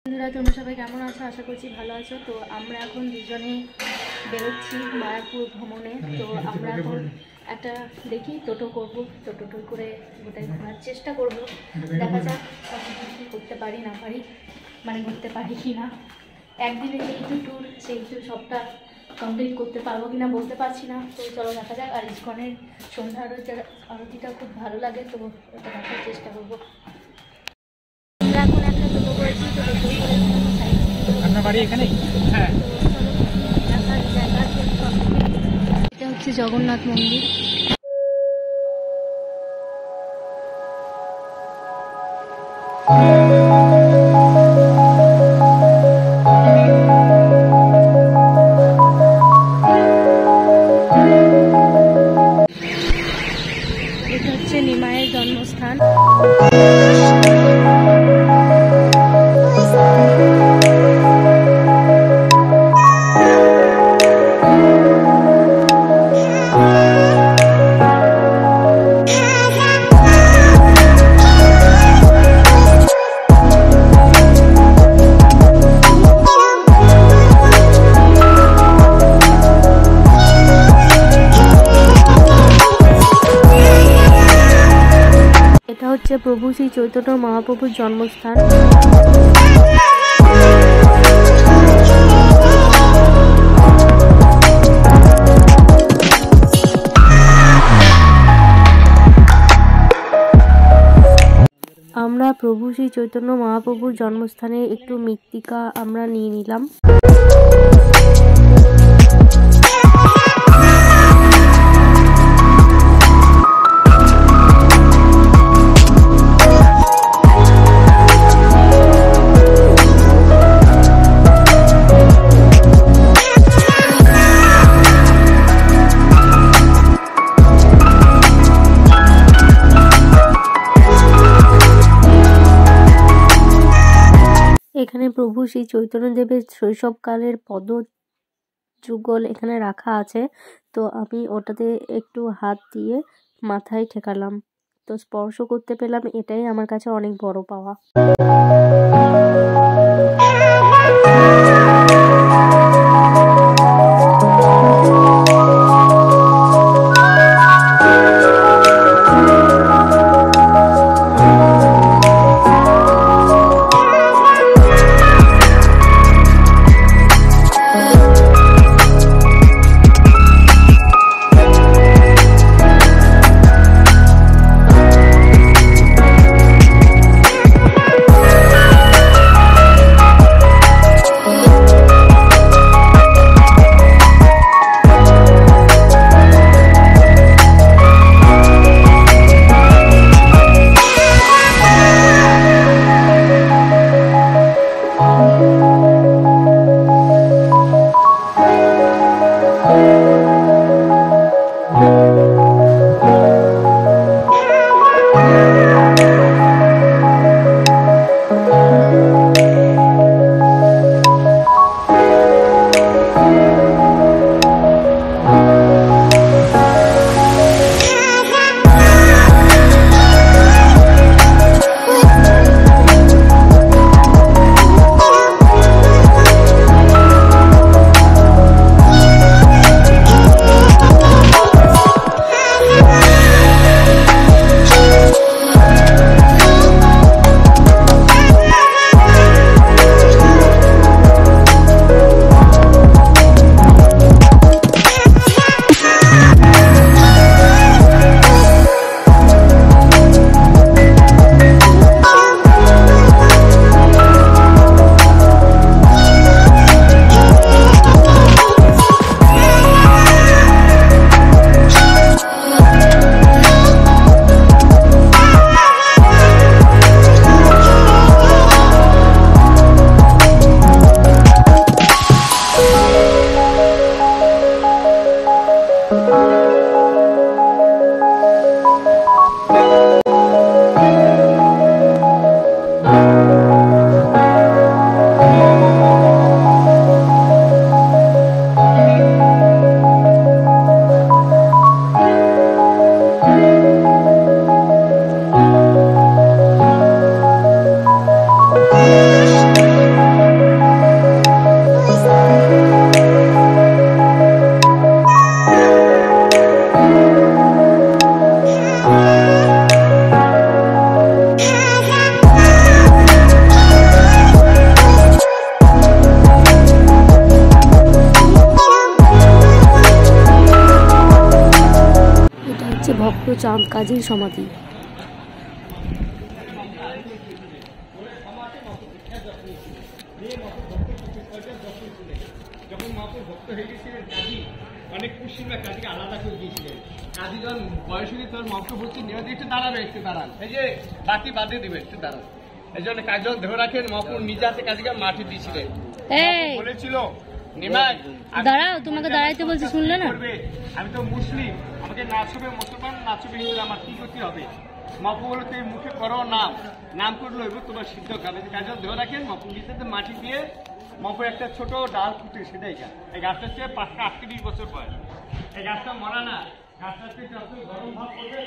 বন্ধুরা তোমরা সবাই কেমন আছো? আশা করছি ভালো আছো। তো আমরা এখন দুজনে বেরোচ্ছি মায়াপুর ভ্রমণে। তো আমরা এখন একটা দেখি টোটো করব, তো টোটো করে গোটাই ঘোরার চেষ্টা করব। দেখা যাক কী করতে পারি না পারি, মানে ঘুরতে পারি কি না। একদিনে যেহেতু ট্যুর, সেহেতু সবটা কমপ্লিট করতে পারবো কি না বলতে পারছি না। তো চলো দেখা যাক। আর ইস্কনের সন্ধ্যা আরতিটা খুব ভালো লাগে, তো ওটা দেখার চেষ্টা করবো। আমরা এখন একটা টোটো করেছি, তো টোটো করে আপনার বাড়ি এখানেই? হ্যাঁ। এটা হচ্ছে জগন্নাথ মন্দির। এটা হচ্ছে নিমাইয়ের জন্মস্থান। এটা হচ্ছে প্রভু শ্রী চৈতন্য মহাপ্রভুর জন্মস্থান। আমরা প্রভু শ্রী চৈতন্য মহাপ্রভুর জন্মস্থানে একটু মৃত্তিকা আমরা নিয়ে নিলাম। এখানে প্রভু শ্রী চৈতন্যদেবের শৈশবকালের পদযুগল এখানে রাখা আছে। তো আমি ওটাতে একটু হাত দিয়ে মাথায় ঠেকালাম, তো স্পর্শ করতে পেলাম। এটাই আমার কাছে অনেক বড় পাওয়া। চাঁদ কাজীর সমাধি। যখন মহাপুর ভক্ত হয়ে গেছিলেন কাজী অনেক কুশিরা কাজীকে আলাদা করে দিয়েছিলেন। কাজী যখন বয়স হয়ে তোর মহাপুর ভক্তি নেওয়া একটু দাঁড়াবে, একটু দাঁড়ান, এই যে বাতি বাদে দিবে, একটু দাঁড়ান। এই জন্য কাজ যখন ধরে রাখেন মহাপুর নিজে হাতে কাজীকে মাটি দিয়েছিলেন। বলেছিল নিমাই দাঁড়াও, তোমাকে দাঁড়াইতে বলছি, শুনলে না? আমি তো মুসলিম, আমাকে নাচবে মুসলমান, নাচবে হিন্দু, আমার কি করতে হবে? মহাপু বলে তুই মুখে করো নাম করলো এবার তোমার সিদ্ধ খাবে। কাজ ধরে রাখেন মহাপু নিজেতে মাটি দিয়ে মহাপুর একটা ছোট ডাল ফুটে সেটাই গাছ। এই গাছটা হচ্ছে 538 বছর বয়স। এই গাছটা মরা না, গাছটা হচ্ছে যত গরম ভাব করবে